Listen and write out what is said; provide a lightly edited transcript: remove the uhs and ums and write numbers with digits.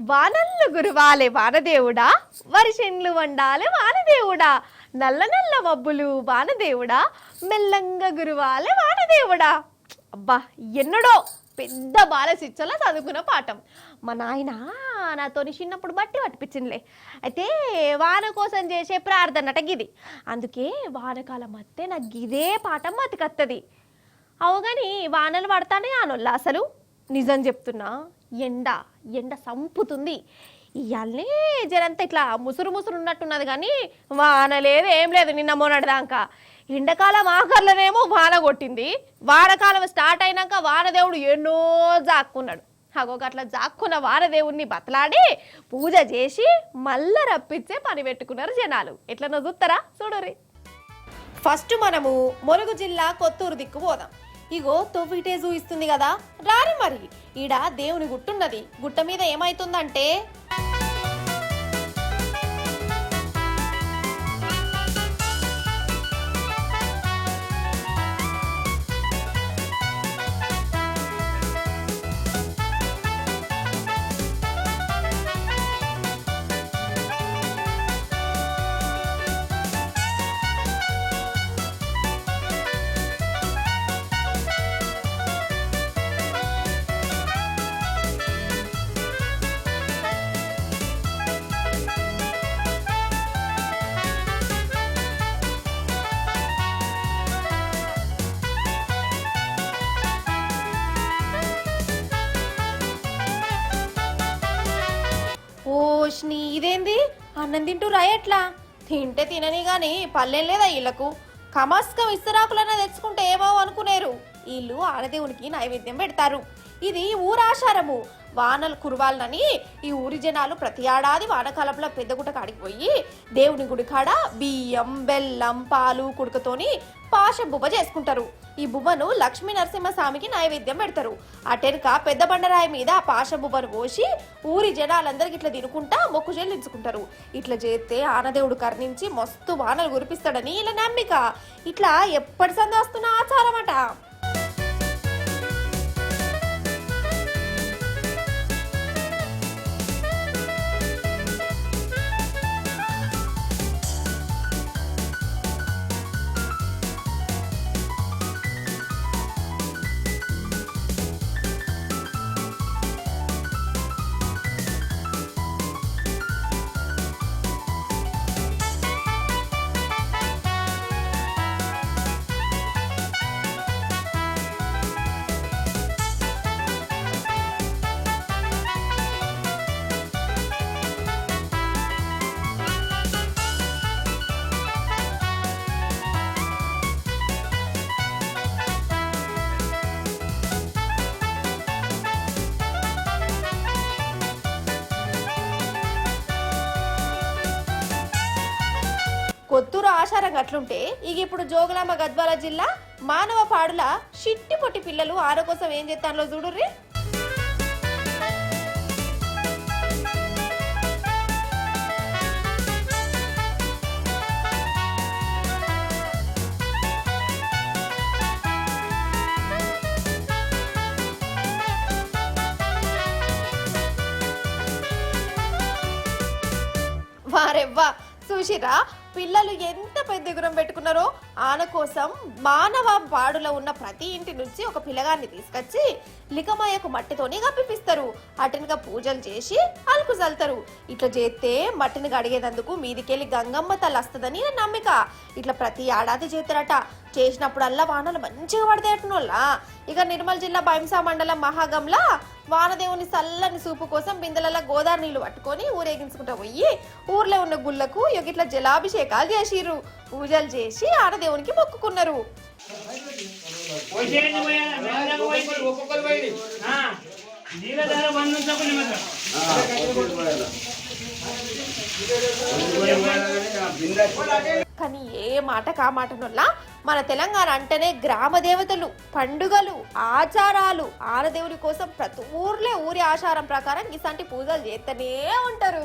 వానల్లు గురువాలే వానదేవుడా, వర్షండ్లు వండాలే వానదేవుడా, నల్ల నల్ల మబ్బులు వానదేవుడా, మెల్లంగా గురువాలే వానదేవుడా. అబ్బా, ఎన్నడో పెద్ద బాలశిచ్చలా చదువుకున్న పాఠం. మా నాయన నాతోని చిన్నప్పుడు బట్టి పట్టిపించిందిలే. అయితే వాన కోసం చేసే ప్రార్థనట గిది. అందుకే వానకాలం వస్తే నాకు గిదే పాఠం మతికత్తది. అవుగాని వానలు పడతానే అనొల్లా అసలు. నిజం చెప్తున్నా, ఎండ ఎండ సంపుతుంది. ఇవాళనే జరంతా ఇట్లా ముసురు ముసురు ఉన్నట్టున్నది, కానీ వాన లేదు ఏం లేదు. నిన్న మొన్నటిదాకా ఎండాకాలం ఆఖర్లోనేమో వాన కొట్టింది. వానకాలం స్టార్ట్ అయినాక వానదేవుడు ఎన్నో జాక్కున్నాడు. అట్లా జాక్కున్న వానదేవుడిని బతలాడి పూజ చేసి మళ్ళా రప్పించే పని పెట్టుకున్నారు జనాలు. ఎట్లనో చూస్తారా చూడరి. ఫస్ట్ మనము ములుగు జిల్లా కొత్తూరు దిక్కు పోదాం. ఇగో తొవ్విటే చూయిస్తుంది కదా, రారి మరి. ఈడ దేవుని గుట్టున్నది. గుట్ట మీద ఏమైతుందంటే ఓష్ని ఇదేంది అన్నం తింటూ రాయట్లా. తింటే తినని గాని పల్లెం లేదా వీళ్ళకు. కమస్కం ఇస్తరాకులన్నా తెచ్చుకుంటే ఏమో అనుకునేరు. వీళ్ళు ఆనదేవునికి నైవేద్యం పెడతారు. ఇది ఊరాచారము. వానలు కురవాలని ఈ ఊరి జనాలు ప్రతి ఏడాది వానకాలంలో పెద్దగుట్ట కాడికి పోయి దేవుని గుడి కాడ బియ్యం, బెల్లం, పాలు కుడుకతోని పాశ బుబ్బ చేసుకుంటారు. ఈ బుబ్బను లక్ష్మీ నరసింహస్వామికి నైవేద్యం పెడతారు. అటెనక పెద్ద బండరాయి మీద ఆ పాశ బుబ్బను పోసి ఊరి జనాలందరికి ఇట్లా తినుకుంటా మొక్కు చెల్లించుకుంటారు. ఇట్లా చేస్తే ఆనదేవుడు కర్ణించి మస్తు వానలు కురిపిస్తాడని ఇలా నమ్మిక. ఇట్లా ఎప్పటి సంది వస్తున్న ఆచారం అట. కొత్తూరు ఆచారం అట్లుంటే ఇక ఇప్పుడు జోగులాంబ గద్వాల జిల్లా మానవపాడుల చిట్టి పొట్టి పిల్లలు ఆరో కోసం ఏం చేస్తారో చూడుర్రి. వారెవ్వా చూసిరా, పిల్లలు ఎంత పెద్ద ఎగురం పెట్టుకున్నారో. ఆన కోసం మానవ పాడులో ఉన్న ప్రతి ఇంటి నుంచి ఒక పిల్లగాన్ని తీసుకొచ్చి లికమాయకు మట్టితోని గప్పిపిస్తారు. అటెనక పూజలు చేసి అలుకు చల్లుతారు. ఇట్లా చేస్తే మట్టిని గడిగేదందుకు మీదికెళ్ళి గంగమ్మ తల్లి వస్తుందని నమ్మిక. ఇట్లా ప్రతి ఏడాది చేస్తారట. చేసినప్పుడల్లా వానలు మంచిగా పడతాయటనోళ్ళ. ఇక నిర్మల్ జిల్లా బైంసా మండలం మహాగంలా వానదేవుని చల్లని సూపు కోసం బిందెలలో గోదావరి నీళ్లు పట్టుకొని ఊరేగించుకుంటూ పోయి ఊర్లో ఉన్న గుళ్ళకు ఇట్లా జలాభిషేకాలు చేసిర్రు. పూజలు చేసి ఆనదేవునికి మొక్కుకున్నారు. కానీ ఏ మాట కామాటనొల్లా మన తెలంగాణ అంటేనే గ్రామ దేవతలు, పండుగలు, ఆచారాలు. ఆనదేవుని కోసం ప్రతి ఊర్లే ఊరి ఆచారం ప్రకారం ఇలాంటి పూజలు చేస్తూనే ఉంటారు.